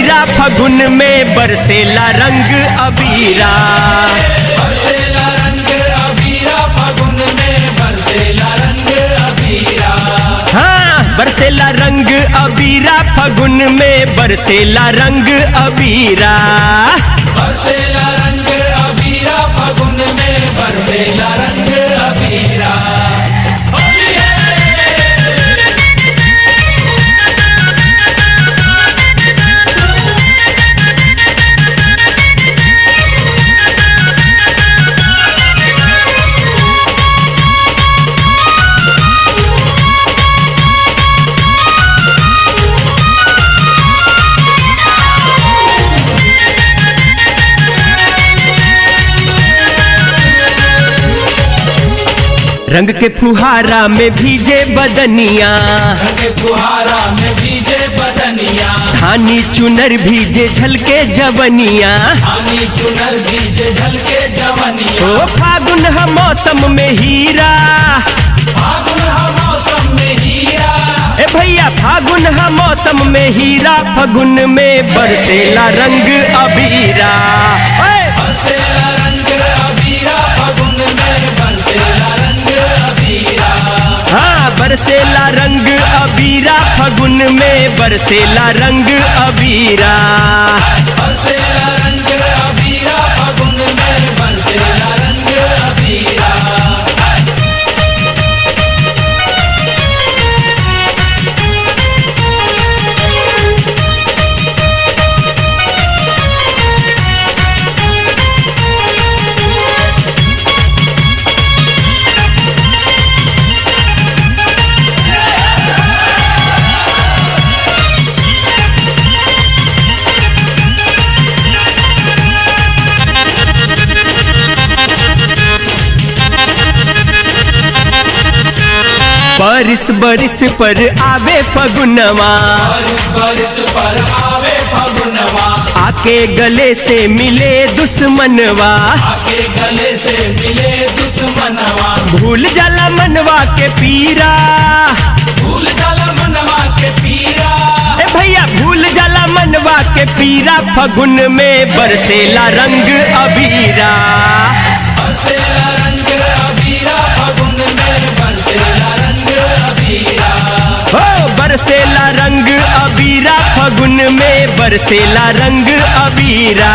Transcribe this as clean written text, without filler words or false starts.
अबीरा फगुन में बरसेला रंग अबीरा। बरसेला रंग अबीरा फगुन में बरसेला रंग अबीरा। हाँ, बरसेला रंग अबीरा फगुन में बरसेला रंग अबीरा। बरसेला रंग अबीरा फगुन में बरसेला रंग अबीरा। रंग के फुहारा में भीजे बदनिया, रंग फुहारा में भीजे बदनिया। धानी चुनर भीजे झलके जवनिया। धानी चुनर भीजे झलके जवनिया। ओ फागुन ह मौसम में हीरा, फागुन ह मौसम में हीरा। ए भैया फागुन ह मौसम में हीरा, फगुन में बरसेला रंग अबीरा। बरसेला रंग अबीरा फगुन में बरसेला रंग अबीरा। हाँ, बरसेला रंग अबीरा फगुन में बरसेला रंग अबीरा। बरसेला रंग अबीरा फगुन में बरसेला रंग अबीरा। बरिस बरिस पर आवे फगुनवा, बरिस पर आवे फगुनवा। आके गले से मिले दुश्मनवा। आके गले से मिले दुश्मनवा। भूल जाला मनवा के पीरा, भूल जाला मनवा के पीरा। ए भैया भूल जाला मनवा के पीरा, फगुन में बरसेला रंग अबीरा। बरसेला रंग अबीरा फगुन में बरसेला रंग अबीरा। हो बरसेला रंग अबीरा फगुन में बरसेला रंग अबीरा।